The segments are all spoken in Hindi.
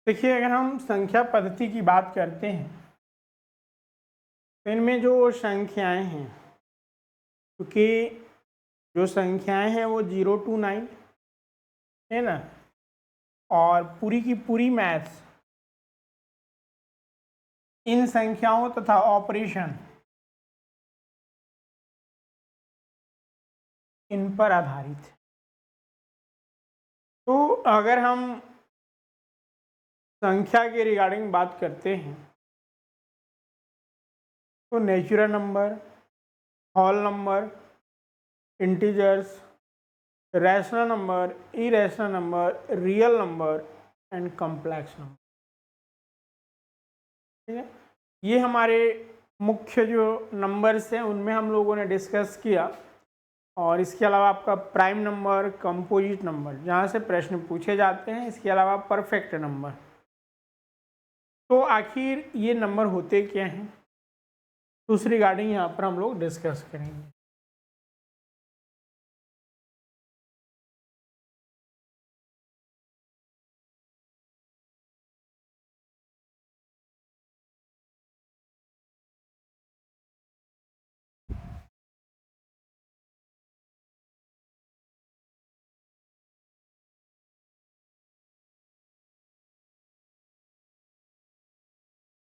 देखिए, अगर हम संख्या पद्धति की बात करते हैं तो इनमें जो संख्याएं हैं, क्योंकि जो संख्याएं हैं वो 0 to 9 है ना, और पूरी की पूरी मैथ्स इन संख्याओं तथा ऑपरेशन इन पर आधारित है। तो अगर हम संख्या के रिगार्डिंग बात करते हैं तो natural number, whole number, integers, rational number, irrational number, real number and complex number, ठीक है। ये हमारे मुख्य जो नंबर्स हैं उनमें हम लोगों ने डिस्कस किया। और इसके अलावा आपका प्राइम नंबर, कंपोजिट नंबर जहाँ से प्रश्न पूछे जाते हैं, इसके अलावा परफेक्ट नंबर। तो आखिर ये नंबर होते क्या हैं, तो उस रिगार्डिंग यहाँ पर हम लोग डिस्कस करेंगे।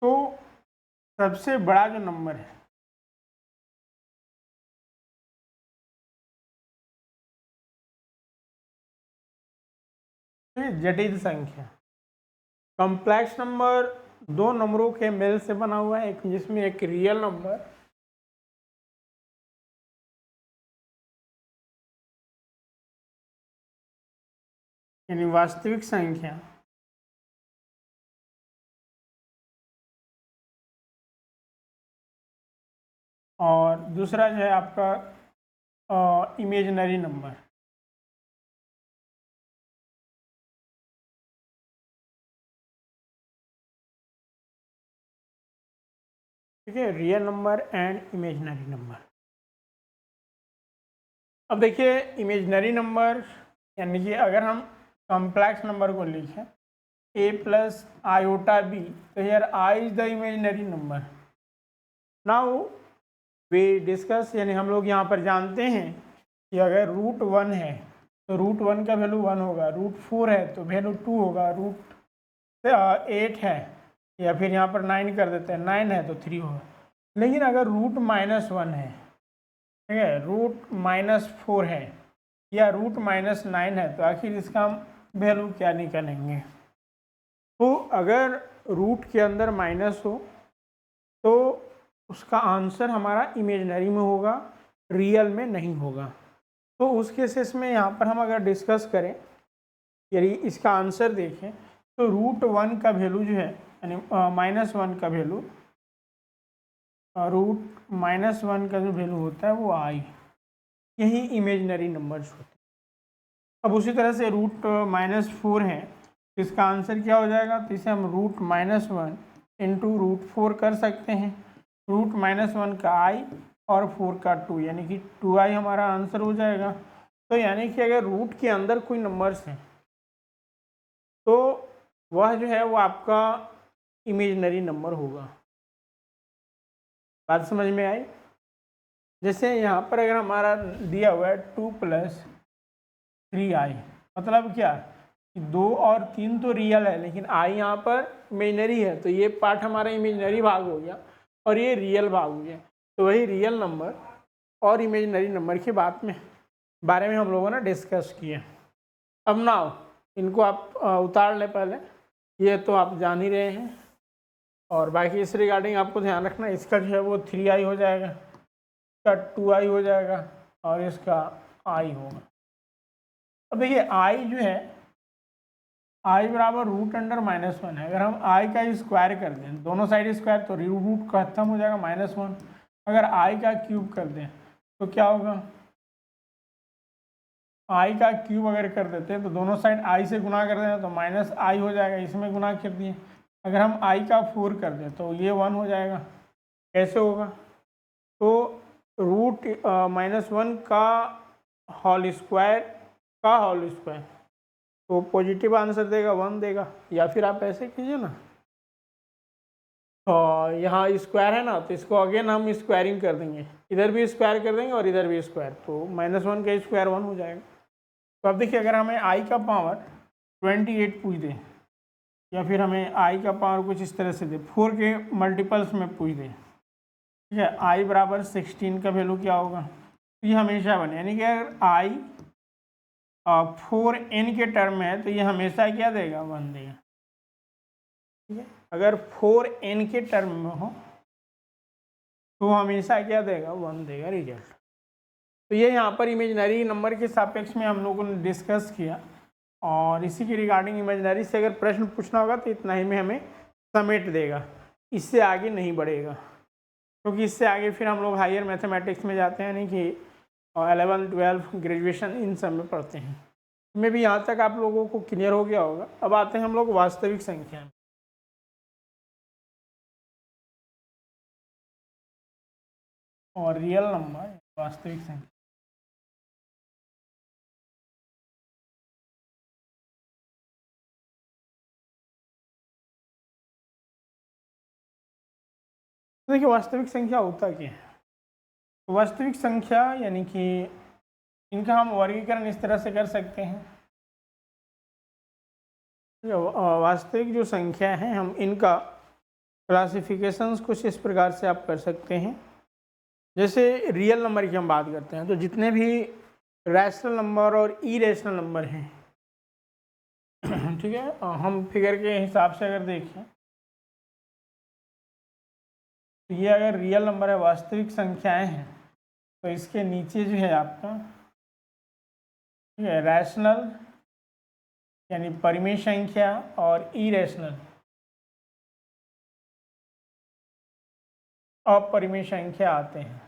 तो सबसे बड़ा जो नंबर है जटिल संख्या। कॉम्प्लेक्स नंबर दो नंबरों के मेल से बना हुआ है, एक जिसमें एक रियल नंबर यानी वास्तविक संख्या और दूसरा जो है आपका इमेजिनरी नंबर। ठीक है, real number and imaginary number. अब देखिए, इमेजिनरी नंबर यानी कि अगर हम कॉम्प्लेक्स नंबर को लिखें a प्लस आयोटा बी, तो here I is the imaginary number. Now we discuss, यानी हम लोग यहाँ पर जानते हैं कि अगर रूट 1 है तो रूट 1 का वैल्यू 1 होगा, रूट 4 है तो वैल्यू 2 होगा, रूट 8 है या फिर यहाँ पर 9 कर देते हैं, 9 है तो 3 होगा। लेकिन अगर रूट -1 है, ठीक है, रूट -4 है या रूट -9 है, तो आखिर इसका हम वैल्यू क्या निकालेंगे। तो अगर रूट के अंदर माइनस हो तो उसका आंसर हमारा इमेजिनरी में होगा, रियल में नहीं होगा। तो उस केसेस में यहाँ पर हम अगर डिस्कस करें, यदि इसका आंसर देखें तो रूट 1 का वैल्यू जो है यानी -1 का वैल्यू, रूट -1 का जो वैल्यू होता है वो आई, यही इमेजिनरी नंबर्स होते हैं। अब उसी तरह से रूट -4 है, तो इसका आंसर क्या हो जाएगा, तो इसे हम रूट -1 इंटू रूट 4 कर सकते हैं। रूट -1 का आई और 4 का 2 यानी कि 2i हमारा आंसर हो जाएगा। तो यानी कि अगर रूट के अंदर कोई नंबर्स हैं तो वह जो है वो आपका इमेजिनरी नंबर होगा। बात समझ में आई। जैसे यहाँ पर अगर हमारा दिया हुआ है 2 + 3i, मतलब क्या कि 2 और 3 तो रियल है लेकिन i यहाँ पर इमेजिनरी है, तो ये पार्ट हमारा इमेजिनरी भाग हो गया और ये रियल भाग हो गया। तो वही रियल नंबर और इमेजिनरी नंबर की बारे में हम लोगों ने डिस्कस किया। अब नाउ इनको आप उतार लें पहले, ये तो आप जान ही रहे हैं, और बाकी इस रिगार्डिंग आपको ध्यान रखना, इसका जो है वो 3i हो जाएगा, इसका 2i हो जाएगा और इसका i होगा। अब देखिए i जो है, i बराबर रूट अंडर -1 है। अगर हम i का स्क्वायर कर दें, दोनों साइड स्क्वायर, तो रूट खत्म हो जाएगा -1। अगर i का क्यूब कर दें तो क्या होगा, i का क्यूब अगर कर देते हैं तो दोनों साइड i से गुना कर दें तो -i हो जाएगा, इसमें गुना कर दिए। अगर हम i का 4 कर दें तो ये 1 हो जाएगा। कैसे होगा, तो रूट -1 का होल स्क्वायर तो पॉजिटिव आंसर देगा 1 देगा। या फिर आप ऐसे कीजिए ना, और यहाँ स्क्वायर है ना, तो इसको अगेन हम स्क्वायरिंग कर देंगे, इधर भी स्क्वायर कर देंगे और इधर भी स्क्वायर, तो -1 का स्क्वायर 1 हो जाएगा। तो अब देखिए, अगर हमें i का पावर 28 पूछ दे, या फिर हमें i का पावर कुछ इस तरह से दे, 4 के मल्टीपल्स में पूछ दे, ठीक है, i बराबर 16 का वैल्यू क्या होगा, तो ये हमेशा बने, यानी कि अगर i 4n के टर्म में है तो ये हमेशा क्या देगा, 1 देगा, ठीक है। अगर 4n के टर्म में हो तो हमेशा क्या देगा, 1 देगा रिजल्ट। तो ये यहाँ पर इमेजिनरी नंबर के सापेक्ष में हम लोगों ने डिस्कस किया, और इसी के रिगार्डिंग इमेजिनरी से अगर प्रश्न पूछना होगा तो इतना ही में हमें समेट देगा, इससे आगे नहीं बढ़ेगा, क्योंकि इससे आगे फिर हम लोग हायर मैथमेटिक्स में जाते हैं, यानी कि 11, 12 ग्रेजुएशन इन सब में पढ़ते हैं। में भी यहाँ तक आप लोगों को क्लियर हो गया होगा। अब आते हैं हम लोग वास्तविक संख्या में। और रियल नंबर, वास्तविक संख्या, देखिए वास्तविक संख्या होता क्या है। वास्तविक संख्या यानी कि इनका हम वर्गीकरण इस तरह से कर सकते हैं, वास्तविक जो संख्या है हम इनका क्लासिफिकेशंस कुछ इस प्रकार से आप कर सकते हैं। जैसे रियल नंबर की हम बात करते हैं, तो जितने भी रैशनल नंबर और इरेशनल नंबर हैं, ठीक है, हम फिगर के हिसाब से अगर देखें तो ये अगर रियल नंबर है, वास्तविक संख्याएं हैं, तो इसके नीचे जो है आपका, ठीक है, रैशनल यानी परिमेय संख्या और इरेशनल अपरिमेय संख्या आते हैं।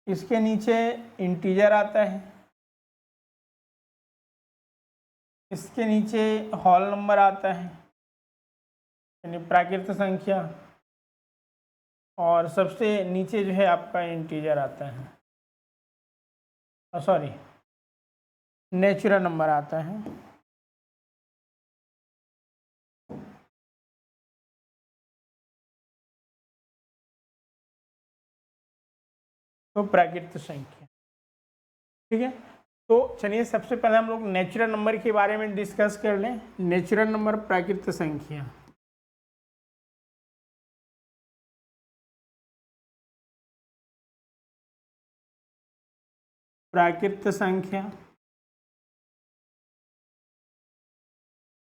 इसके नीचे इंटीजर आता है, इसके नीचे होल नंबर आता है यानी प्राकृत संख्या, और सबसे नीचे जो है आपका इंटीजर आता है, सॉरी नेचुरल नंबर आता है। तो प्राकृत संख्या, ठीक है। तो चलिए सबसे पहले हम लोग नेचुरल नंबर के बारे में डिस्कस कर लें। नेचुरल नंबर, प्राकृत संख्या। प्राकृत संख्या,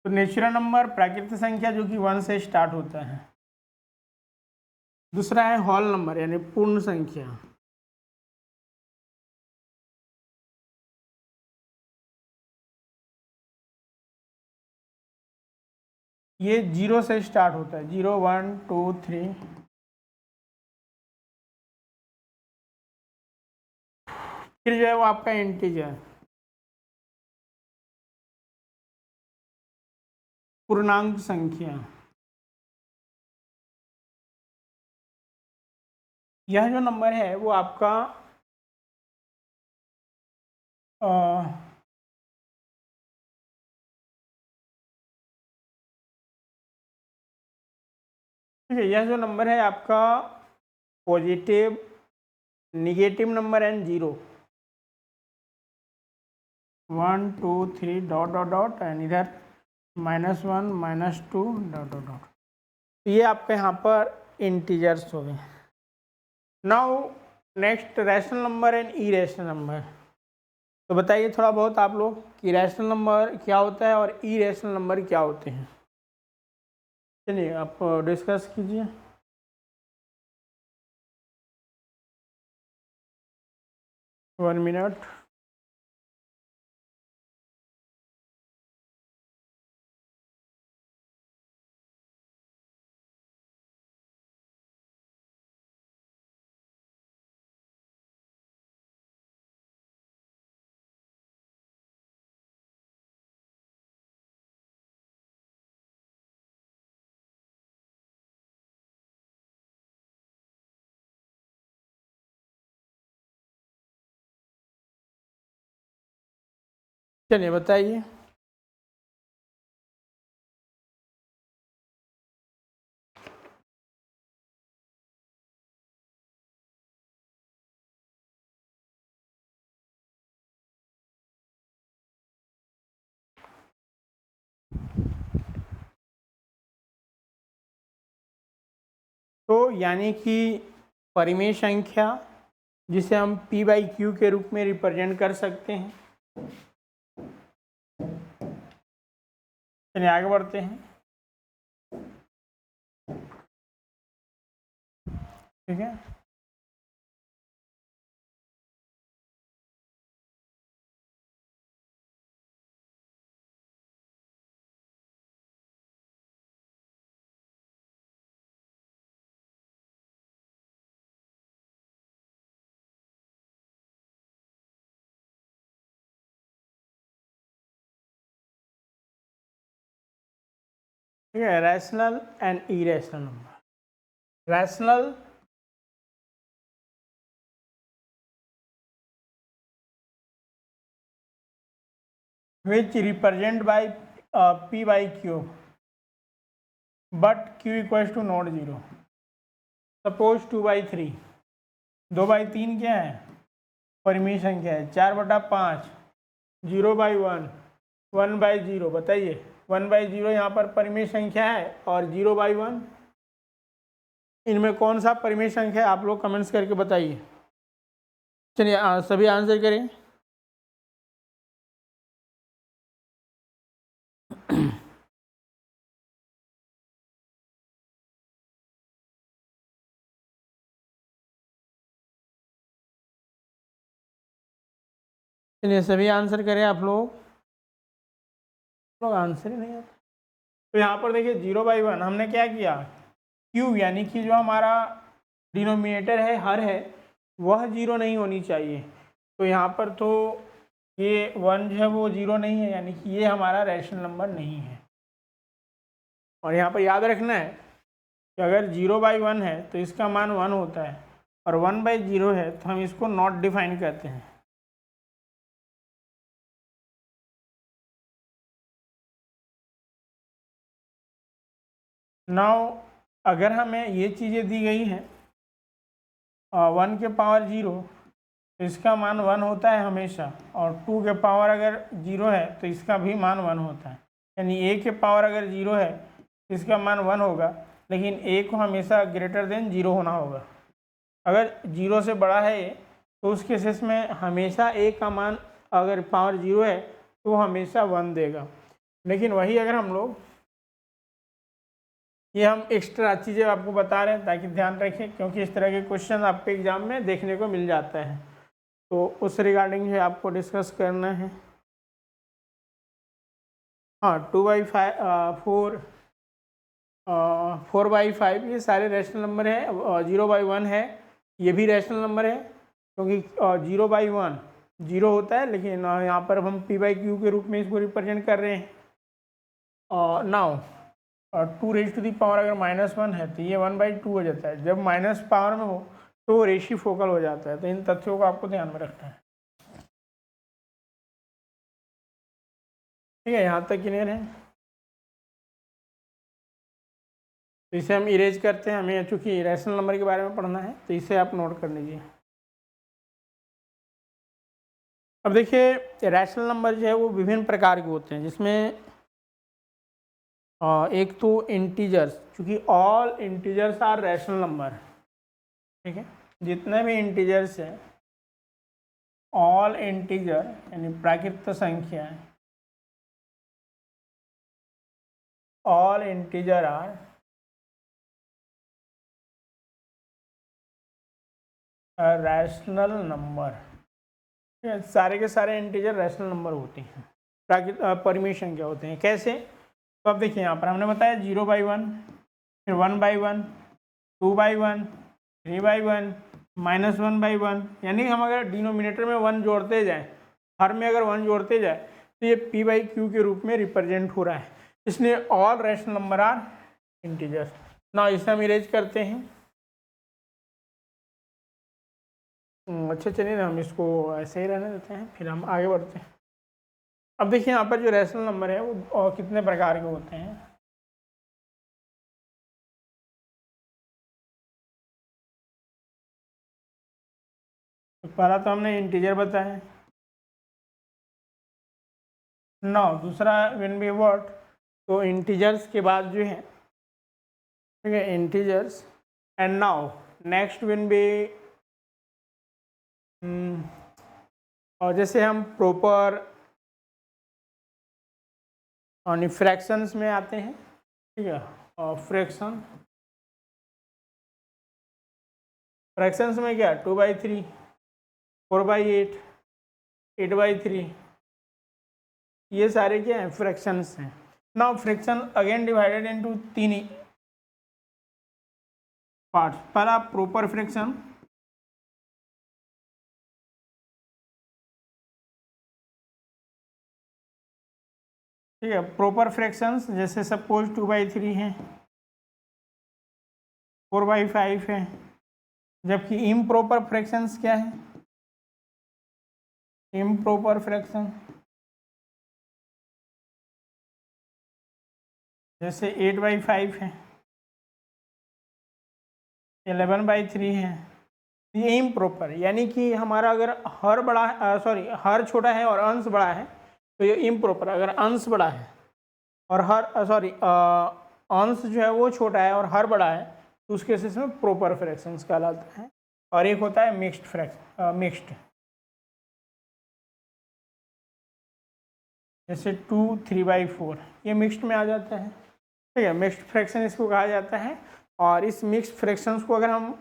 तो नेचुरल नंबर प्राकृत संख्या जो कि 1 से स्टार्ट होता है। दूसरा है होल नंबर यानी पूर्ण संख्या, ये 0 से स्टार्ट होता है, 0, 1, 2, 3। फिर जो है वो आपका इंटीजर, पूर्णांक संख्या। यह जो नंबर है वो आपका ठीक है, यह जो नंबर है आपका positive, negative number and 0, 1, 2, 3 dot dot dot and इधर -1, -2 डॉट डॉट डॉट। तो ये आपके यहाँ पर इंटीजर्स हो गए। Now next rational number and irrational number. तो बताइए थोड़ा बहुत आप लोग कि रैशनल नंबर क्या होता है और इरेशनल नंबर क्या होते हैं। चलिए आप डिस्कस कीजिए। 1 मिनट। चलिए बताइए। तो यानी कि परिमेय संख्या जिसे हम p बाई क्यू के रूप में रिप्रेजेंट कर सकते हैं। चलिए आगे बढ़ते हैं। ठीक है, ठीक है। Rational and irrational number. Rational which represent by p by q but q equals to not 0। Suppose 2/3, 2/3 क्या है? परिमेय संख्या है। 4/5, 0/1, 1/0। बताइए 1/0 यहाँ पर परिमेय संख्या है और 0/1 इनमें कौन सा परिमेय संख्या है? आप लोग कमेंट्स करके बताइए। चलिए सभी आंसर करें। चलिए सभी आंसर करें। आप लोग आंसर ही नहीं आता। तो यहाँ पर देखिए 0/1 हमने क्या किया, क्यू यानी कि जो हमारा डिनोमिनेटर है हर है वह 0 नहीं होनी चाहिए। तो यहाँ पर तो ये 1 जो है वो 0 नहीं है, यानी कि ये हमारा रैशनल नंबर नहीं है। और यहाँ पर याद रखना है कि अगर 0/1 है तो इसका मान 1 होता है और 1/0 है तो हम इसको नॉट डिफाइन करते हैं। नाउ अगर हमें ये चीज़ें दी गई हैं 1 के पावर 0 तो इसका मान 1 होता है हमेशा, और 2 के पावर अगर 0 है तो इसका भी मान 1 होता है। यानी a के पावर अगर 0 है तो इसका मान 1 होगा, लेकिन a को हमेशा ग्रेटर देन 0 होना होगा। अगर 0 से बड़ा है a तो उस केसेस में हमेशा a का मान अगर पावर 0 है तो हमेशा 1 देगा। लेकिन वही अगर हम लोग ये हम एक्स्ट्रा चीज़ें आपको बता रहे हैं ताकि ध्यान रखें, क्योंकि इस तरह के क्वेश्चन आपके एग्जाम में देखने को मिल जाता है, तो उस रिगार्डिंग जो आपको डिस्कस करना है। हाँ 2/4, 4/5 ये सारे रैशनल नंबर है। 0/1 है, ये भी रैशनल नंबर है, क्योंकि 0/1 0 होता है, लेकिन यहाँ पर हम p/q के रूप में इसको रिप्रेजेंट कर रहे हैं। Now 2 raise to the power अगर -1 है तो ये 1/2 हो जाता है। जब माइनस पावर में हो तो वो रेसिप्रोकल हो जाता है। तो इन तथ्यों को आपको ध्यान में रखना है। ठीक है, यहाँ तक क्लियर है। तो इसे हम इरेज करते हैं, हमें चूंकि रैशनल नंबर के बारे में पढ़ना है तो इसे आप नोट कर लीजिए। अब देखिए रैशनल नंबर जो है वो विभिन्न प्रकार के होते हैं, जिसमें एक तो इंटीजर्स, चूँकि all integers are rational number. ठीक है, जितने भी इंटीजर्स हैं, ऑल इंटीजर यानी प्राकृत संख्या, all integer are rational number. सारे के सारे इंटीजर रैशनल नंबर होते हैं, परिमेय संख्या होते हैं। कैसे? तो अब देखिए यहाँ पर हमने बताया 0/1, फिर 1/1, 2/1, 3/1, -1/1। यानी हम अगर डिनोमिनेटर में 1 जोड़ते जाएं, हर में अगर 1 जोड़ते जाए तो ये p/q के रूप में रिप्रेजेंट हो रहा है। इसलिए all rational number are integers. ना इसे हम इरेज करते हैं। अच्छा चलिए ना, हम इसको ऐसे ही रहने देते हैं, फिर हम आगे बढ़ते हैं। अब देखिए यहाँ पर जो रैशनल नंबर है वो कितने प्रकार के होते हैं। तो पहला तो हमने इंटीजर बताया। नौ दूसरा व्हेन वी व्हाट, तो इंटीजर्स के बाद जो है, ठीक है, integers and now next will be और जैसे हम प्रॉपर और फ्रैक्शंस में आते हैं, ठीक है, और फ्रैक्शंस में क्या 2/3, 4/8, 8/3, ये सारे क्या हैं फ्रैक्शंस हैं। Now fraction again divided into 3 parts. पहला प्रॉपर फ्रैक्शन, ठीक है, प्रॉपर फ्रैक्शंस जैसे सपोज 2/3 है, 4/5 है, जबकि इम्प्रॉपर फ्रैक्शंस क्या है, इम्प्रॉपर फ्रैक्शन जैसे 8/5 है, 11/3 है, ये इम्प्रॉपर, यानी कि हमारा अगर हर बड़ा हर छोटा है और अंश बड़ा है तो ये इम्प्रॉपर। अगर अंश बड़ा है और अंश जो है वो छोटा है और हर बड़ा है तो उस केसेस में प्रॉपर फ्रैक्शंस कहलाता है। और एक होता है मिक्स्ड, जैसे 2 3/4, ये मिक्स्ड में आ जाता है, ठीक है, मिक्स्ड फ्रैक्शन इसको कहा जाता है। और इस मिक्स्ड फ्रैक्शंस को अगर हम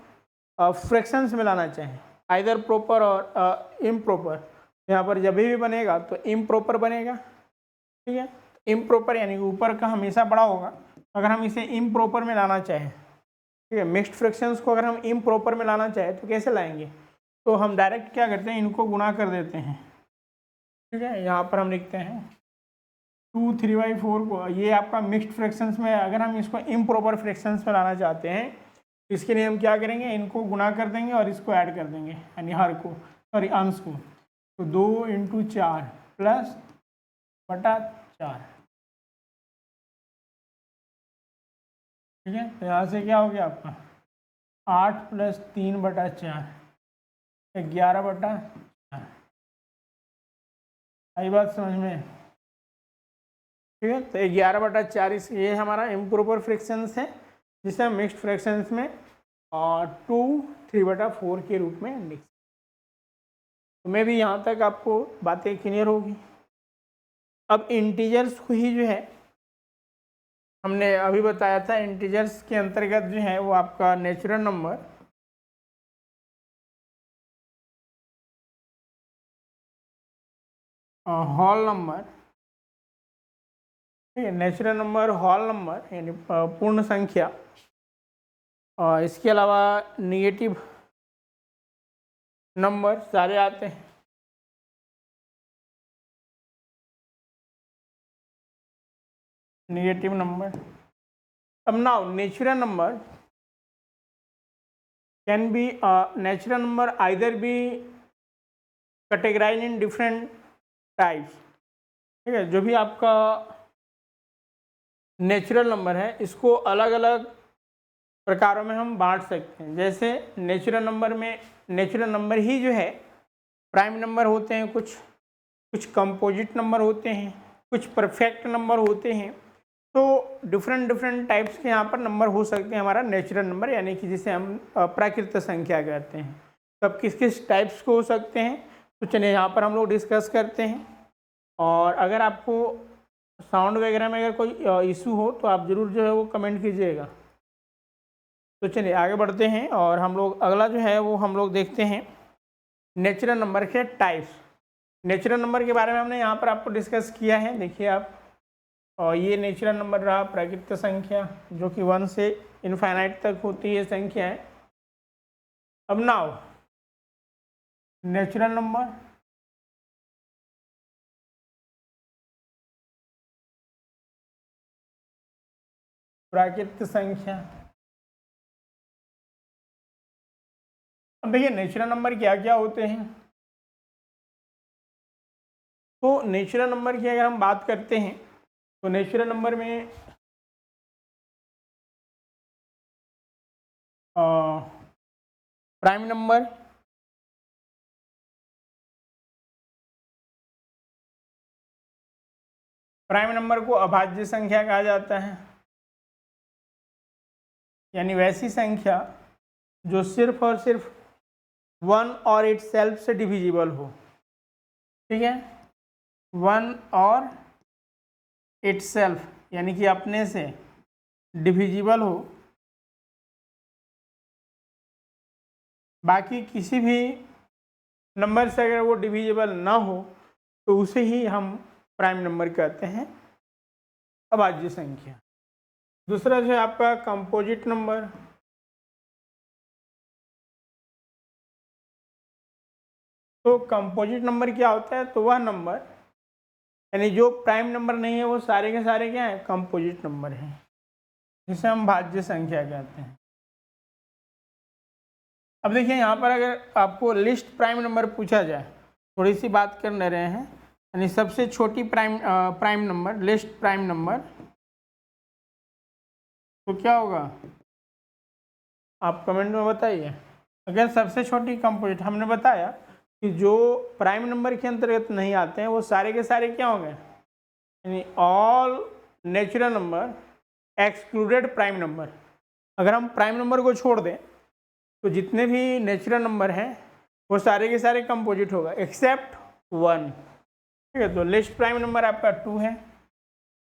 फ्रैक्शंस में लाना चाहें, आइदर प्रॉपर और इम्प्रॉपर, यहाँ पर जब भी बनेगा तो इम्प्रॉपर बनेगा, ठीक है। इम्प्रॉपर यानी कि ऊपर का हमेशा बड़ा होगा। अगर हम इसे इम्प्रॉपर में लाना चाहें, ठीक है, मिक्स्ड फ्रैक्शंस को अगर हम इम्प्रॉपर में लाना चाहें तो कैसे लाएंगे, तो हम डायरेक्ट क्या करते हैं, इनको गुणा कर देते हैं, ठीक है। यहाँ पर हम लिखते हैं 2 3/4 को, ये आपका मिक्स्ड फ्रैक्शंस में। अगर हम इसको इम्प्रॉपर फ्रैक्शंस में लाना चाहते हैं तो इसके लिए हम क्या करेंगे, इनको गुणा कर देंगे और इसको ऐड कर देंगे, यानी हर को अंश को। तो 2 × 4 प्लस बटा 4, ठीक है। तो यहाँ से क्या हो गया आपका 8 + 3/4, 11/4। आई बात समझ में, ठीक है। तो 11/4 ये हमारा इम्प्रॉपर फ्रैक्शंस है जिसे हम मिक्स्ड फ्रैक्शंस में और 2 3/4 के रूप में लिख। तो मैं भी यहाँ तक आपको बातें क्लियर होगी। अब इंटीजर्स को ही जो है हमने अभी बताया था, इंटीजर्स के अंतर्गत जो है वो आपका नेचुरल नंबर, होल नंबर, ठीक है, नेचुरल नंबर, होल नंबर यानी पूर्ण संख्या, और इसके अलावा निगेटिव नंबर सारे आते हैं। Negative number. अब now natural number can be natural number either be categorize in different types, ठीक है। जो भी आपका नेचुरल नंबर है इसको अलग अलग प्रकारों में हम बांट सकते हैं। जैसे नेचुरल नंबर ही जो है प्राइम नंबर होते हैं, कुछ कंपोजिट नंबर होते हैं, कुछ परफेक्ट नंबर होते हैं। तो डिफरेंट टाइप्स के यहाँ पर नंबर हो सकते हैं हमारा नेचुरल नंबर, यानी कि जिसे हम प्राकृत संख्या कहते हैं। तब किस किस टाइप्स को हो सकते हैं तो चलिए यहाँ पर हम लोग डिस्कस करते हैं। और अगर आपको साउंड वगैरह में अगर कोई इशू हो तो आप ज़रूर जो है वो कमेंट कीजिएगा। तो चलिए आगे बढ़ते हैं और हम लोग अगला जो है वो हम लोग देखते हैं नेचुरल नंबर के टाइप्स। नेचुरल नंबर के बारे में हमने यहाँ पर आपको डिस्कस किया है, देखिए आप। और ये नेचुरल नंबर रहा प्राकृत संख्या, जो कि 1 से इनफाइनाइट तक होती है संख्या है। अब नाउ नेचुरल नंबर, प्राकृत संख्या। अब देखिए नेचुरल नंबर क्या क्या होते हैं। तो नेचुरल नंबर की अगर हम बात करते हैं तो नेचुरल नंबर में प्राइम नंबर, प्राइम नंबर को अभाज्य संख्या कहा जाता है, यानी वैसी संख्या जो सिर्फ और सिर्फ 1 और इट सेल्फ से डिविजिबल हो, ठीक है, 1 और इट सेल्फ यानी कि अपने से डिविजिबल हो, बाकी किसी भी नंबर से अगर वो डिविजिबल ना हो तो उसे ही हम प्राइम नंबर कहते हैं, अभाज्य संख्या। दूसरा जो है आपका कंपोजिट नंबर। तो कंपोजिट नंबर क्या होता है? तो वह नंबर यानी जो प्राइम नंबर नहीं है वो सारे के सारे क्या है? कंपोजिट नंबर हैं, जिसे हम भाज्य संख्या कहते हैं। अब देखिए यहाँ पर अगर आपको लिस्ट प्राइम नंबर पूछा जाए, थोड़ी सी बात कर ले रहे हैं, यानी सबसे छोटी prime number, list prime number, तो क्या होगा आप कमेंट में बताइए। अगर सबसे छोटी कंपोजिट, हमने बताया कि जो प्राइम नंबर के अंतर्गत नहीं आते हैं वो सारे के सारे क्या होंगे? यानी all natural number excluded prime number. अगर हम प्राइम नंबर को छोड़ दें तो जितने भी नेचुरल नंबर हैं वो सारे के सारे कंपोजिट होगा एक्सेप्ट 1, ठीक है। तो लिस्ट प्राइम नंबर आपका 2 है।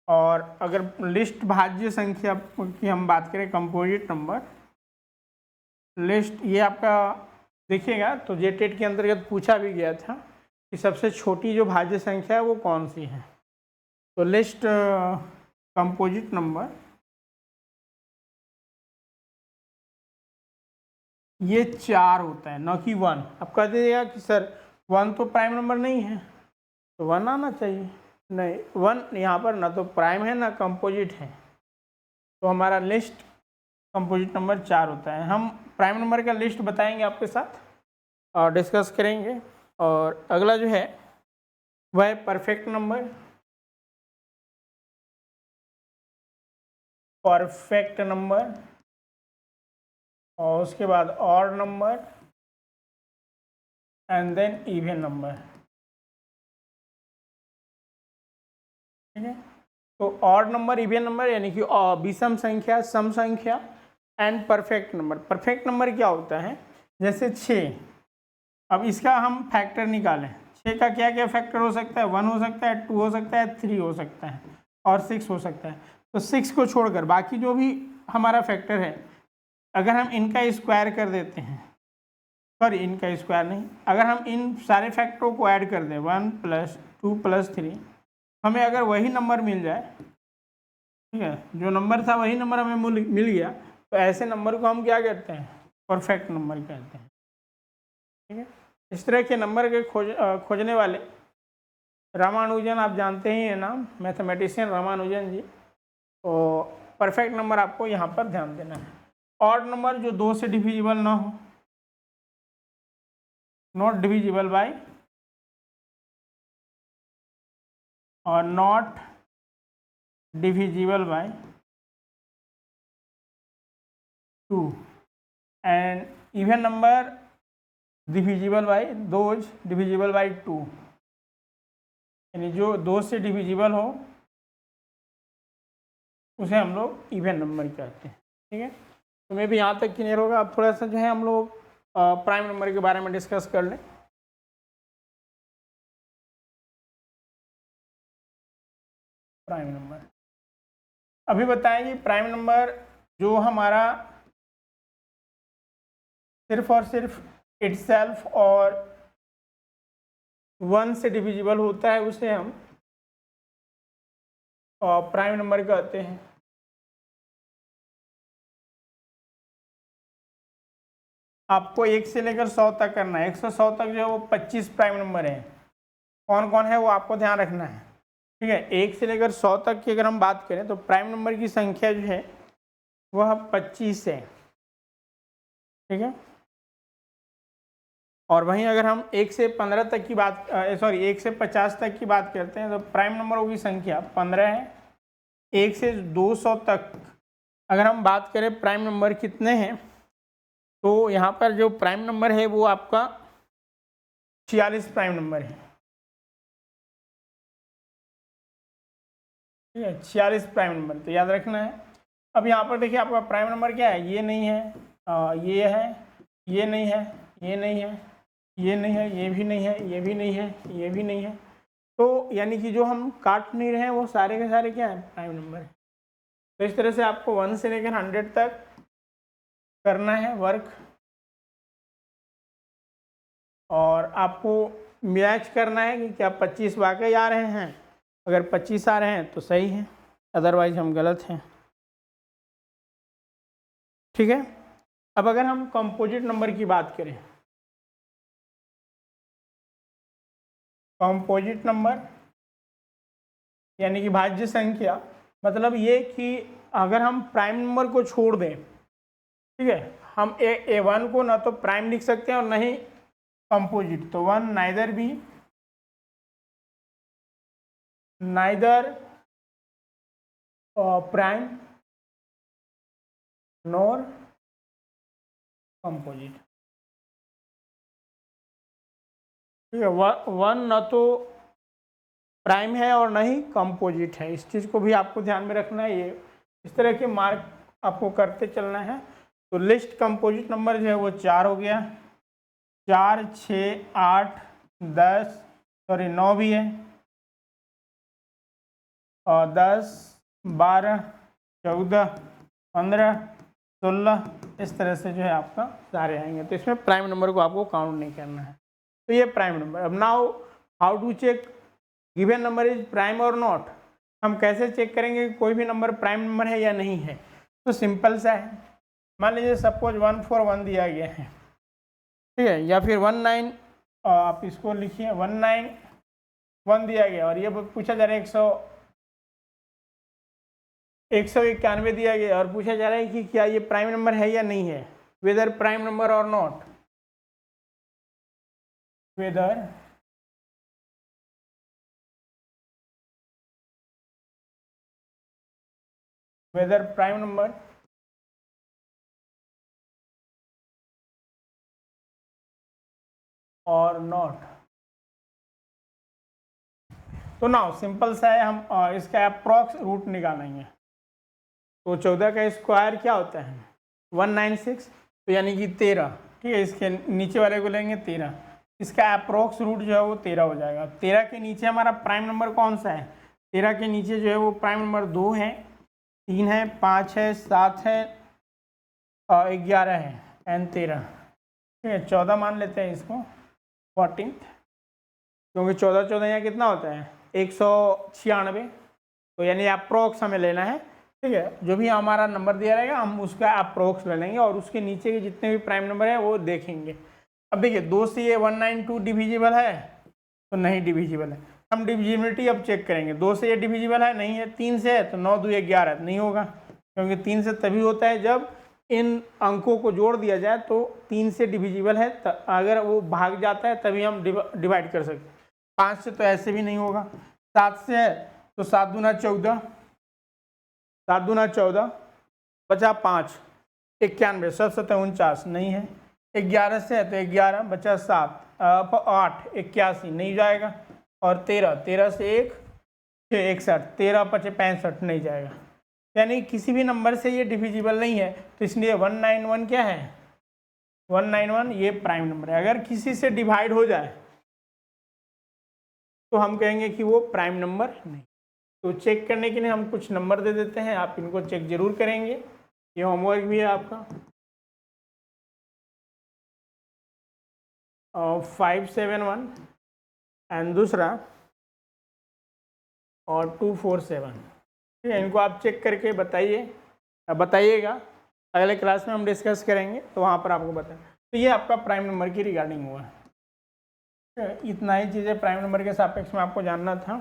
और अगर लिस्ट भाज्य संख्या की हम बात करें, कंपोजिट नंबर लिस्ट, ये आपका देखिएगा तो जेटेट के अंतर्गत पूछा भी गया था कि सबसे छोटी जो भाज्य संख्या है वो कौन सी है। तो लिस्ट कंपोजिट नंबर ये 4 होता है, न कि 1। आप कह दीजिएगा कि सर 1 तो प्राइम नंबर नहीं है, तो 1 आना चाहिए। नहीं, 1 यहाँ पर ना तो प्राइम है ना कंपोजिट है, तो हमारा लिस्ट कंपोजिट नंबर 4 होता है। हम प्राइम नंबर का लिस्ट बताएंगे आपके साथ और डिस्कस करेंगे। और अगला जो है वह है परफेक्ट नंबर। परफेक्ट नंबर और उसके बाद odd number and then even number, ठीक है। तो ऑड नंबर, इवन नंबर यानी कि विषम संख्या, सम संख्या and perfect number. Perfect number क्या होता है? जैसे 6, अब इसका हम फैक्टर निकालें, 6 का क्या क्या फैक्टर हो सकता है? 1 हो सकता है, 2 हो सकता है, 3 हो सकता है और 6 हो सकता है। तो 6 को छोड़कर बाकी जो भी हमारा फैक्टर है, अगर हम इनका स्क्वायर कर देते हैं, सॉरी इनका स्क्वायर नहीं, अगर हम इन सारे फैक्टरों को ऐड कर दें 1 + 2 + 3, हमें अगर वही नंबर मिल जाए, ठीक है, जो नंबर था वही नंबर हमें मिल गया, तो ऐसे नंबर को हम क्या कहते हैं? परफेक्ट नंबर कहते हैं, ठीक है। इस तरह के नंबर के खोजने वाले रामानुजन, आप जानते ही हैं नाम, मैथमेटिशियन रामानुजन जी। तो परफेक्ट नंबर आपको यहाँ पर ध्यान देना है। ऑड नंबर जो 2 से डिविजिबल ना हो, नॉट डिविजिबल बाय और not divisible by 2 and even number divisible by those divisible by 2, यानी जो 2 से डिविजिबल हो उसे हम लोग इवन नंबर कहते हैं, ठीक है। तो मैं भी यहाँ तक क्लियर होगा। अब थोड़ा सा जो है हम लोग प्राइम नंबर के बारे में डिस्कस कर लें। प्राइम नंबर अभी बताएंगे। प्राइम नंबर जो हमारा सिर्फ और सिर्फ इटसेल्फ और 1 से डिविजिबल होता है उसे हम प्राइम नंबर कहते हैं। आपको 1 से लेकर 100 तक करना है। 1 से 100 तक जो है वो 25 प्राइम नंबर है। कौन कौन है वो आपको ध्यान रखना है, ठीक है। 1 से लेकर 100 तक की अगर हम बात करें तो प्राइम नंबर की संख्या जो है वह 25 है, ठीक है। और वहीं अगर हम 1 से 15 तक की बात, सॉरी 1 से 50 तक की बात करते हैं तो प्राइम नंबरों की संख्या 15 है। 1 से 200 तक अगर हम बात करें प्राइम नंबर कितने हैं, तो यहाँ पर जो प्राइम नंबर है वो आपका 46 प्राइम नंबर है, ठीक है। 46 प्राइम नंबर तो याद रखना है। अब यहाँ पर देखिए आपका प्राइम नंबर क्या है, ये नहीं है, ये है, ये नहीं है, ये नहीं है, ये नहीं है, ये भी नहीं है, ये भी नहीं है, ये भी नहीं है। तो यानी कि जो हम काट नहीं रहे हैं वो सारे के सारे क्या है, प्राइम नंबर है। तो इस तरह से आपको 1 से लेकर 100 तक करना है वर्क, और आपको मैच करना है कि क्या 25 वाकई आ रहे हैं। अगर 25 आ रहे हैं तो सही है, अदरवाइज हम गलत हैं। ठीक है। अब अगर हम कंपोजिट नंबर की बात करें, कंपोजिट नंबर यानी कि भाज्य संख्या, मतलब ये कि अगर हम प्राइम नंबर को छोड़ दें, ठीक है, हम A1 को ना तो प्राइम लिख सकते हैं और ना ही कंपोजिट, तो 1 neither be neither prime nor composite. ठीक है, 1 ना तो प्राइम है और ना ही कंपोजिट है, इस चीज़ को भी आपको ध्यान में रखना है। ये इस तरह के मार्क आपको करते चलना है। तो लिस्ट कंपोजिट नंबर जो है वो 4 हो गया, 4 6 8 10 सॉरी 9 भी है, और 10 12 14 15 16 इस तरह से जो है आपका सारे आएंगे। तो इसमें प्राइम नंबर को आपको काउंट नहीं करना है। तो ये प्राइम नंबर। अब now how to check given number is prime or not. हम कैसे चेक करेंगे कि कोई भी नंबर प्राइम नंबर है या नहीं है। तो सिंपल सा है, मान लीजिए सपोज 141 दिया गया है, ठीक है, या फिर 19 आप इसको लिखिए 191 दिया गया, और ये पूछा जा रहा है 191 दिया गया और पूछा जा रहा है कि क्या ये प्राइम नंबर है या नहीं है, वेदर प्राइम नंबर और नॉट, वेदर प्राइम नंबर और नॉट। तो नाउ सिंपल सा है, हम इसका अप्रॉक्स रूट निकालेंगे। तो 14 का स्क्वायर क्या होता है 196, तो यानी कि 13, ठीक है, इसके नीचे वाले को लेंगे 13, इसका अप्रोक्स रूट जो है वो 13 हो जाएगा। 13 के नीचे हमारा प्राइम नंबर कौन सा है, 13 के नीचे जो है वो प्राइम नंबर 2 है, 3 है, 5 है, 7 है और 11 है एंड 13, ठीक है, 14 मान लेते हैं इसको 14, क्योंकि 14 14 यहाँ कितना होता है 196, तो यानी अप्रोक्स हमें लेना है। ठीक है, जो भी हमारा नंबर दिया रहेगा हम उसका अप्रोक्स ले लेंगे और उसके नीचे के जितने भी प्राइम नंबर है वो देखेंगे। अब देखिए 2 से ये 192 डिविजिबल है तो नहीं डिविजिबल है, हम डिविजिबिलिटी अब चेक करेंगे। 2 से ये डिविजिबल है नहीं है, 3 से है तो 9 2 11 नहीं होगा, क्योंकि 3 से तभी होता है जब इन अंकों को जोड़ दिया जाए, तो 3 से डिविजिबल है, अगर वो भाग जाता है तभी हम डिवाइड कर सकते हैं। 5 से तो ऐसे भी नहीं होगा, 7 से है तो 7 दूना 14, 7 दूना 14 बचा 5, 91 7 7 49 नहीं है, 11 से है तो 11 बचा 7 8 81 नहीं जाएगा, और 13 से 1 6 61 13 5 65 नहीं जाएगा, यानी किसी भी नंबर से ये डिविजिबल नहीं है। तो इसलिए 191 क्या है 191 ये प्राइम नंबर है। अगर किसी से डिवाइड हो जाए तो हम कहेंगे कि वो प्राइम नंबर नहीं। तो चेक करने के लिए हम कुछ नंबर दे देते हैं, आप इनको चेक जरूर करेंगे, ये होमवर्क भी है आपका। 571 एंड दूसरा और 247, ठीक है, इनको आप चेक करके बताइएगा, अगले क्लास में हम डिस्कस करेंगे तो वहाँ पर आपको बताएं। तो ये आपका प्राइम नंबर की रिगार्डिंग हुआ है। इतना ही चीज़ें प्राइम नंबर के सापेक्ष में आपको जानना था।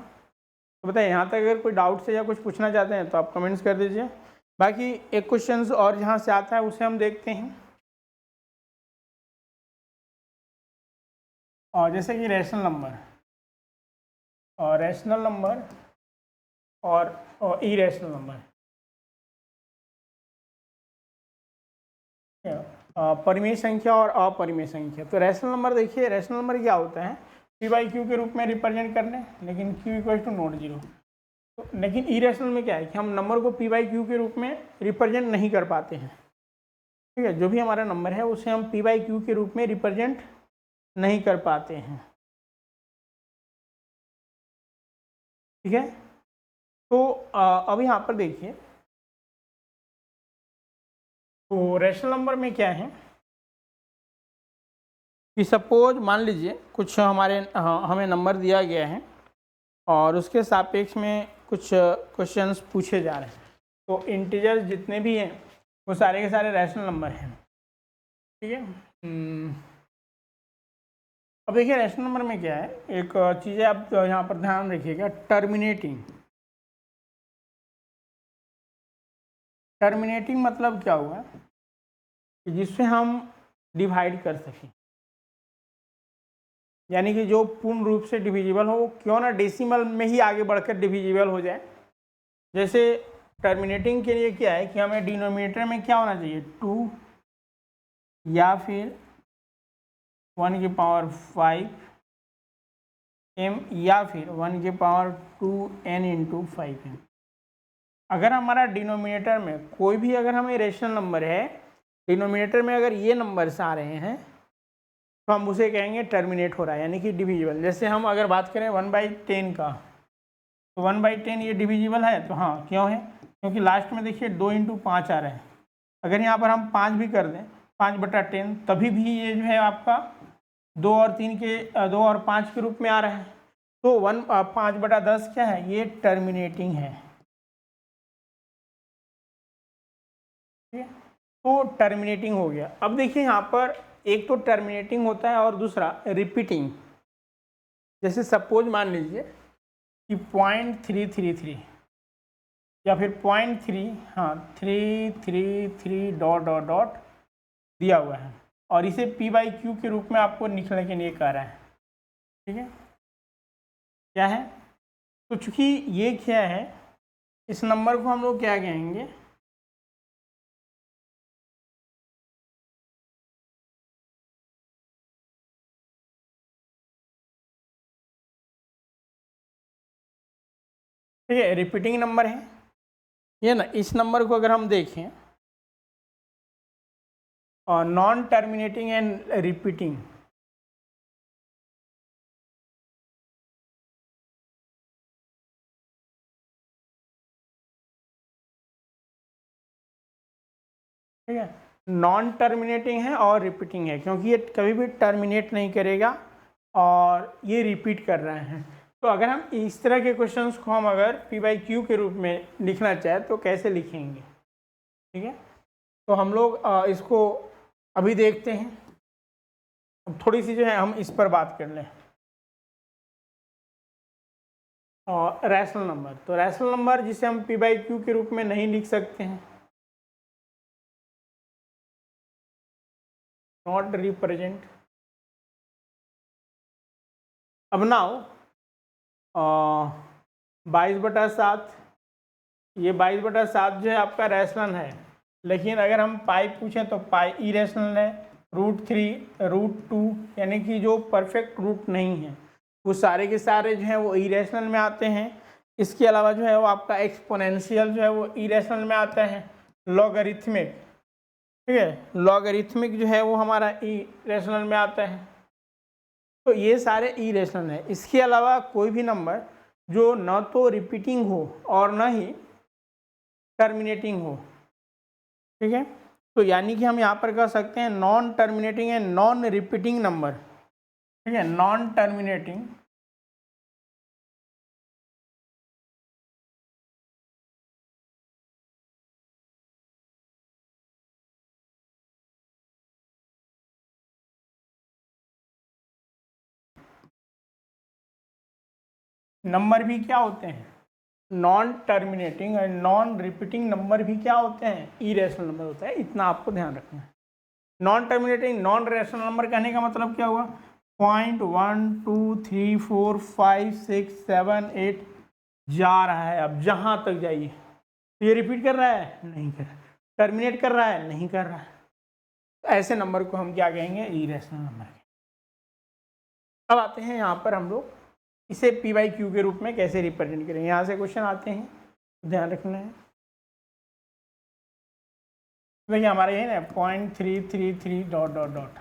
तो बताइए यहाँ तक अगर कोई डाउट से या कुछ पूछना चाहते हैं तो आप कमेंट्स कर दीजिए। बाकी एक क्वेश्चन और जहाँ से आता है उसे हम देखते हैं, और जैसे कि रैशनल नंबर और इरेशनल नंबर, परिमेय संख्या और अपरिमेय संख्या। तो रैशनल नंबर देखिए, रैशनल नंबर क्या होता है P/Q के रूप में रिप्रेजेंट करने, लेकिन Q = नॉट जीरो। तो लेकिन इरेशनल में क्या है कि हम नंबर को P/Q के रूप में रिप्रेजेंट नहीं कर पाते हैं। ठीक है, जो भी हमारा नंबर है उसे हम पी बाई क्यू के रूप में रिप्रेजेंट नहीं कर पाते हैं। ठीक है, तो अब यहाँ पर देखिए, तो रेशनल नंबर में क्या है कि सपोज मान लीजिए कुछ हमें नंबर दिया गया है और उसके सापेक्ष में कुछ क्वेश्चंस पूछे जा रहे हैं। तो इंटीजर्स जितने भी हैं वो सारे के सारे रैशनल नंबर हैं। ठीक है, अब देखिए रैशनल नंबर में क्या है, एक चीज़ है, आप यहाँ पर ध्यान रखिएगा, टर्मिनेटिंग मतलब क्या हुआ कि जिससे हम डिवाइड कर सकें, यानी कि जो पूर्ण रूप से डिविजिबल हो, क्यों ना डेसिमल में ही आगे बढ़कर डिविजिबल हो जाए। जैसे टर्मिनेटिंग के लिए क्या है कि हमें डिनोमिनेटर में क्या होना चाहिए, 2 या फिर 1 की पावर 5 m या फिर 1 की पावर 2n इंटू 5m। अगर हमारा डिनोमिनेटर में कोई भी अगर हमें रेशनल नंबर है, डिनोमिनेटर में अगर ये नंबर्स आ रहे हैं तो हम उसे कहेंगे टर्मिनेट हो रहा है, यानी कि डिविजिबल। जैसे हम अगर बात करें 1/10 का, तो 1/10 ये डिविजिबल है, तो हाँ क्यों है, क्योंकि लास्ट में देखिए 2 इंटू 5 आ रहा है। अगर यहाँ पर हम 5 भी कर दें, 5/10, तभी भी ये जो है आपका 2 और 3 के 2 और 5 के रूप में आ रहा है। तो 5/10 क्या है, ये टर्मिनेटिंग है। ठीक है, तो टर्मिनेटिंग हो गया। अब देखिए यहाँ पर एक तो टर्मिनेटिंग होता है और दूसरा रिपीटिंग। जैसे सपोज मान लीजिए कि 0.333 या फिर 0.3, हाँ 333 डॉट डॉट डॉट दिया हुआ है और इसे पी बाई क्यू के रूप में आपको लिखने के लिए कह रहा है। ठीक है, क्या है, तो चूंकि ये क्या है, इस नंबर को हम लोग क्या कहेंगे, ठीक है, रिपीटिंग नंबर है ये ना। इस नंबर को अगर हम देखें और नॉन टर्मिनेटिंग एंड रिपीटिंग, ठीक है, नॉन टर्मिनेटिंग है और रिपीटिंग है, क्योंकि ये कभी भी टर्मिनेट नहीं करेगा और ये रिपीट कर रहे हैं। तो अगर हम इस तरह के क्वेश्चंस को हम अगर पी बाई क्यू के रूप में लिखना चाहें तो कैसे लिखेंगे। ठीक है, तो हम लोग इसको अभी देखते हैं। अब थोड़ी सी जो है हम इस पर बात कर लें। और रैशनल नंबर, तो रैशनल नंबर जिसे हम पी बाई क्यू के रूप में नहीं लिख सकते हैं, नॉट रिप्रेजेंट। अब नाउ 22/7, ये 22/7 जो है आपका रैशनल है, लेकिन अगर हम पाई पूछें तो पाई इरेशनल है। √3, √2 यानी कि जो परफेक्ट रूट नहीं है वो सारे के सारे जो है वो इरेशनल में आते हैं। इसके अलावा जो है वो आपका एक्सपोनेंशियल जो है वो इरेशनल में आता है। लॉगरिथमिक, ठीक है, लॉगरिथमिक जो है वो हमारा इरेशनल में आता है। तो ये सारे इरेशनल है। इसके अलावा कोई भी नंबर जो न तो रिपीटिंग हो और न ही टर्मिनेटिंग हो, ठीक है, तो यानी कि हम यहाँ पर कह सकते हैं non terminating and non repeating number. ठीक है, नॉन टर्मिनेटिंग नंबर भी क्या होते हैं, non terminating and non repeating number भी क्या होते हैं, इरेशनल नंबर होता है। इतना आपको ध्यान रखना है। Non terminating non rational number कहने का मतलब क्या हुआ, 0.1 2 3 4 5 6 7 8 जा रहा है, अब जहां तक जाइए। तो ये रिपीट कर रहा है, नहीं कर रहा। टर्मिनेट कर रहा है, नहीं कर रहा है। तो ऐसे नंबर को हम क्या कहेंगे, इरेशनल नंबर। अब आते हैं यहाँ पर हम लोग इसे पी बाई क्यू के रूप में कैसे रिप्रेजेंट करेंगे। यहाँ से क्वेश्चन आते हैं, ध्यान रखना है। देखिए हमारा ये ना 0.333 डॉट डॉट डॉट,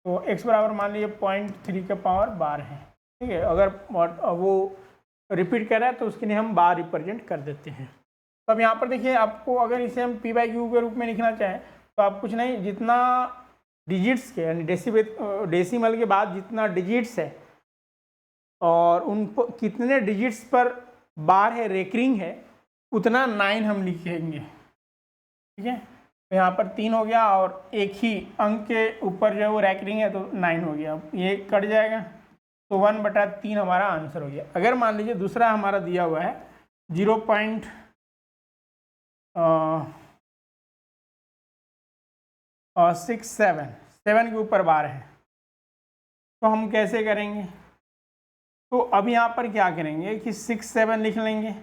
तो x बराबर मान लीजिए 0.3 का पावर 12 है। ठीक है, अगर वो रिपीट कर रहा है तो उसके लिए हम बार रिप्रेजेंट कर देते हैं। तो अब यहाँ पर देखिए आपको अगर इसे हम p/q के रूप में लिखना चाहें तो आप कुछ नहीं, जितना डिजिट्स के यानी डेसिमल के बाद जितना डिजिट्स है और उन कितने डिजिट्स पर बार है रेकरिंग है उतना 9 हम लिखेंगे। ठीक है, तो यहाँ पर 3 हो गया और एक ही अंक के ऊपर जो है वो रैकरिंग है तो 9 हो गया, ये कट जाएगा तो 1/3 हमारा आंसर हो गया। अगर मान लीजिए दूसरा हमारा दिया हुआ है 0.7 के ऊपर बार है तो हम कैसे करेंगे? तो अब यहाँ पर क्या करेंगे कि 6 7 लिख लेंगे,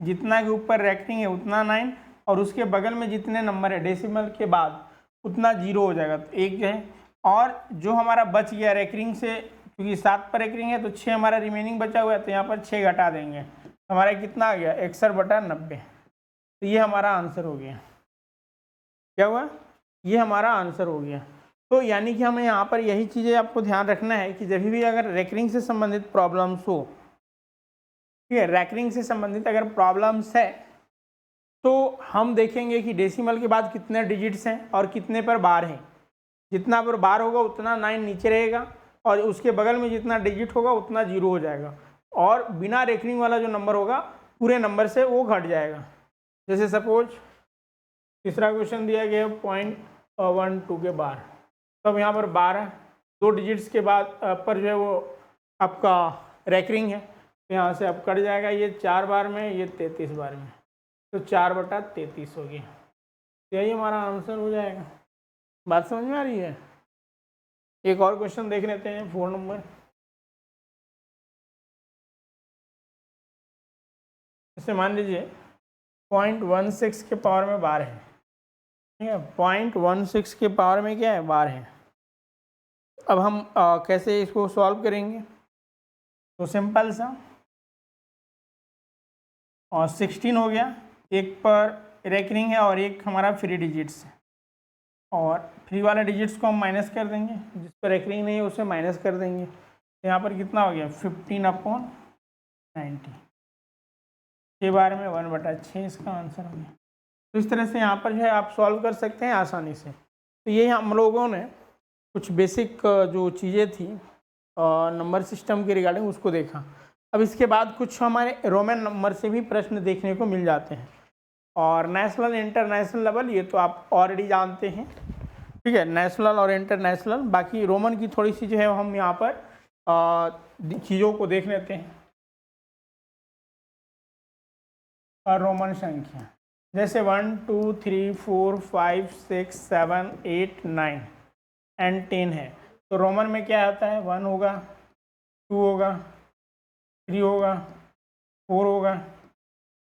जितना के ऊपर रैकरिंग है उतना 9 और उसके बगल में जितने नंबर है डेसिमल के बाद उतना 0 हो जाएगा तो 1 जो है, और जो हमारा बच गया रैकरिंग से, क्योंकि 7 पर रैकरिंग है तो 6 हमारा रिमेनिंग बचा हुआ है तो यहाँ पर 6 घटा देंगे, हमारा कितना आ गया 61/90। तो ये हमारा आंसर हो गया। क्या हुआ? ये हमारा आंसर हो गया। तो यानी कि हमें यहाँ पर यही चीज़ें आपको ध्यान रखना है कि जब भी अगर रैकरिंग से संबंधित प्रॉब्लम्स हो, ठीक है, रैकरिंग से संबंधित अगर प्रॉब्लम्स है तो हम देखेंगे कि डेसिमल के बाद कितने डिजिट्स हैं और कितने पर बार है। जितना पर बार होगा उतना 9 नीचे रहेगा और उसके बगल में जितना डिजिट होगा उतना 0 हो जाएगा, और बिना रैकरिंग वाला जो नंबर होगा पूरे नंबर से वो घट जाएगा। जैसे सपोज तीसरा क्वेश्चन दिया गया 0.12 के बार, तब यहाँ पर 12 2 डिजिट्स के बाद पर जो है वो आपका रैकरिंग है तो यहाँ से अब कट जाएगा, ये 4 बार में, ये 33 बार में, तो 4/33 हो गया। तो यही हमारा आंसर हो जाएगा। बात समझ में आ रही है? एक और क्वेश्चन देख लेते हैं 4 नंबर। जैसे मान लीजिए 0.16 के पावर में बार है, ठीक है, 0.16 के पावर में क्या है बार है। अब हम कैसे इसको सॉल्व करेंगे? तो सिंपल सा, और 16 हो गया, एक पर रैकरिंग है और एक हमारा फ्री डिजिट्स है, और फ्री वाले डिजिट्स को हम माइनस कर देंगे, जिस पर रैकरिंग नहीं है उसे माइनस कर देंगे। तो यहाँ पर कितना हो गया 15/90 के बारे में 1/6 इसका आंसर हो गया। तो इस तरह से यहाँ पर जो है आप सॉल्व कर सकते हैं आसानी से। तो ये हम लोगों ने कुछ बेसिक जो चीज़ें थी नंबर सिस्टम के रिगार्डिंग उसको देखा। अब इसके बाद कुछ हमारे रोमन नंबर से भी प्रश्न देखने को मिल जाते हैं, और नेशनल इंटरनेशनल लेवल ये तो आप ऑलरेडी जानते हैं, ठीक है, नेशनल और इंटरनेशनल। बाकी रोमन की थोड़ी सी जो है हम यहाँ पर चीज़ों को देख लेते हैं। और रोमन संख्या जैसे 1 2 3 4 5 6 7 8 9 एंड 10 है, तो रोमन में क्या आता है 1 होगा, 2 होगा, 3 होगा, 4 होगा,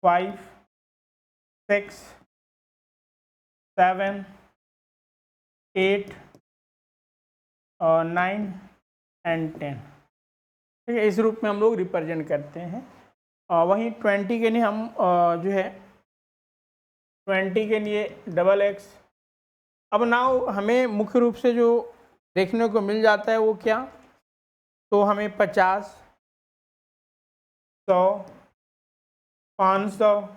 5 6 7 8 9 एंड 10, ठीक है। इस रूप में हम लोग रिप्रेजेंट करते हैं। वहीं 20 के लिए हम जो है 20 के लिए XX। अब नाउ हमें मुख्य रूप से जो देखने को मिल जाता है वो क्या, तो हमें 50 100 500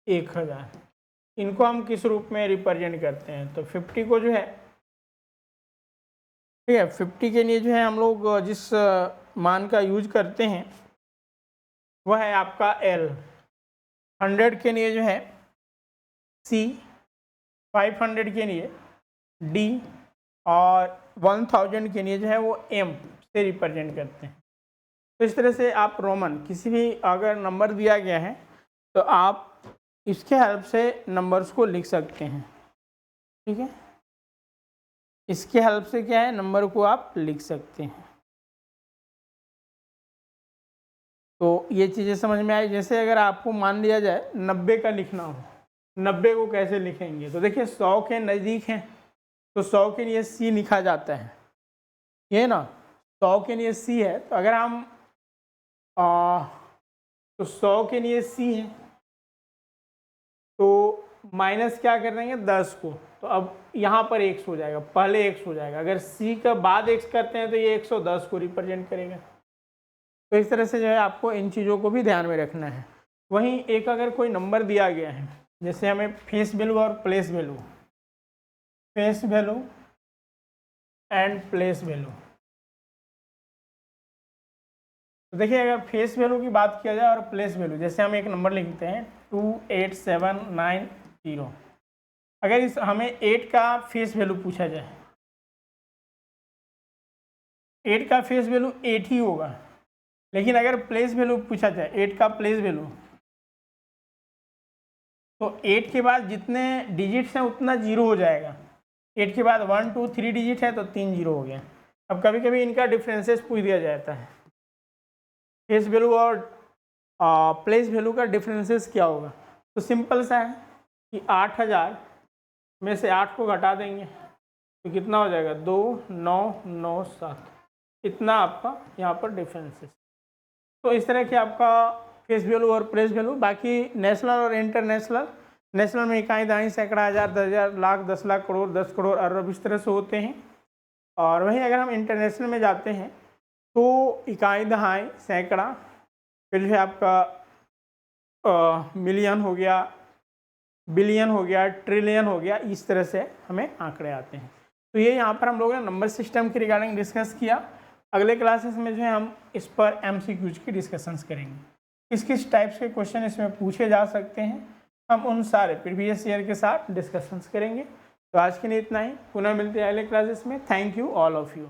1000 इनको हम किस रूप में रिप्रेजेंट करते हैं, तो 50 को जो है, ठीक है, 50 के लिए जो है हम लोग जिस मान का यूज करते हैं वह है आपका L। 100 के लिए जो है C, 500 के लिए D, और 1000 के लिए जो है वो M से रिप्रेजेंट करते हैं। तो इस तरह से आप रोमन किसी भी अगर नंबर दिया गया है तो आप इसके हेल्प से नंबर्स को लिख सकते हैं, ठीक है, इसके हेल्प से क्या है नंबर को आप लिख सकते हैं। तो ये चीज़ें समझ में आई। जैसे अगर आपको मान लिया जाए 90 का लिखना हो, 90 को कैसे लिखेंगे, तो देखिए 100 के नज़दीक हैं तो 100 के लिए C लिखा जाता है, ये ना 100 के लिए C है, तो अगर हम तो 100 के लिए C है तो माइनस क्या कर देंगे 10 को, तो अब यहाँ पर x हो जाएगा, पहले x हो जाएगा। अगर c का बाद x करते हैं तो ये 110 को रिप्रेजेंट करेगा। तो इस तरह से जो है आपको इन चीज़ों को भी ध्यान में रखना है। वहीं एक अगर कोई नंबर दिया गया है, जैसे हमें फेस वैल्यू और place value, face value and place value, तो देखिए अगर फेस वैल्यू की बात किया जाए और प्लेस वैल्यू, जैसे हम एक नंबर लिखते हैं 28790, अगर इस हमें 8 का फेस वैल्यू पूछा जाए, 8 का फेस वैल्यू 8 ही होगा, लेकिन अगर प्लेस वैल्यू पूछा जाए 8 का प्लेस वैल्यू, तो 8 के बाद जितने डिजिट्स हैं उतना जीरो हो जाएगा। 8 के बाद 1 2 3 डिजिट है तो 3 जीरो हो गया। अब कभी कभी इनका डिफरेंसेस पूछ दिया जाता है, फेस वैल्यू और प्लेस वैल्यू का डिफरेंसेस क्या होगा, तो सिंपल सा है कि 8000 में से 8 को घटा देंगे तो कितना हो जाएगा 2997, इतना आपका यहाँ पर डिफरेंसेस। तो इस तरह के आपका फेस वैल्यू और प्लेस वैल्यू। बाकी नेशनल और इंटरनेशनल, नेशनल में इकाई दहाई सैकड़ा हज़ार 10,000 लाख 10 लाख करोड़ 10 करोड़ अरब इस तरह से होते हैं। और वहीं अगर हम इंटरनेशनल में जाते हैं तो इकाई दहाई सैकड़ा, फिर जो है आपका मिलियन हो गया, बिलियन हो गया, ट्रिलियन हो गया, इस तरह से हमें आंकड़े आते हैं। तो ये यहाँ पर हम लोगों ने नंबर सिस्टम के रिगार्डिंग डिस्कस किया। अगले क्लासेस में जो है हम इस पर MCQs की डिस्कशंस करेंगे, किस किस टाइप्स के क्वेश्चन इसमें पूछे जा सकते हैं, हम उन सारे प्रीवियस ईयर के साथ डिस्कशंस करेंगे। तो आज के लिए इतना ही, पुनः मिलते हैं अगले क्लासेस में। Thank you all of you.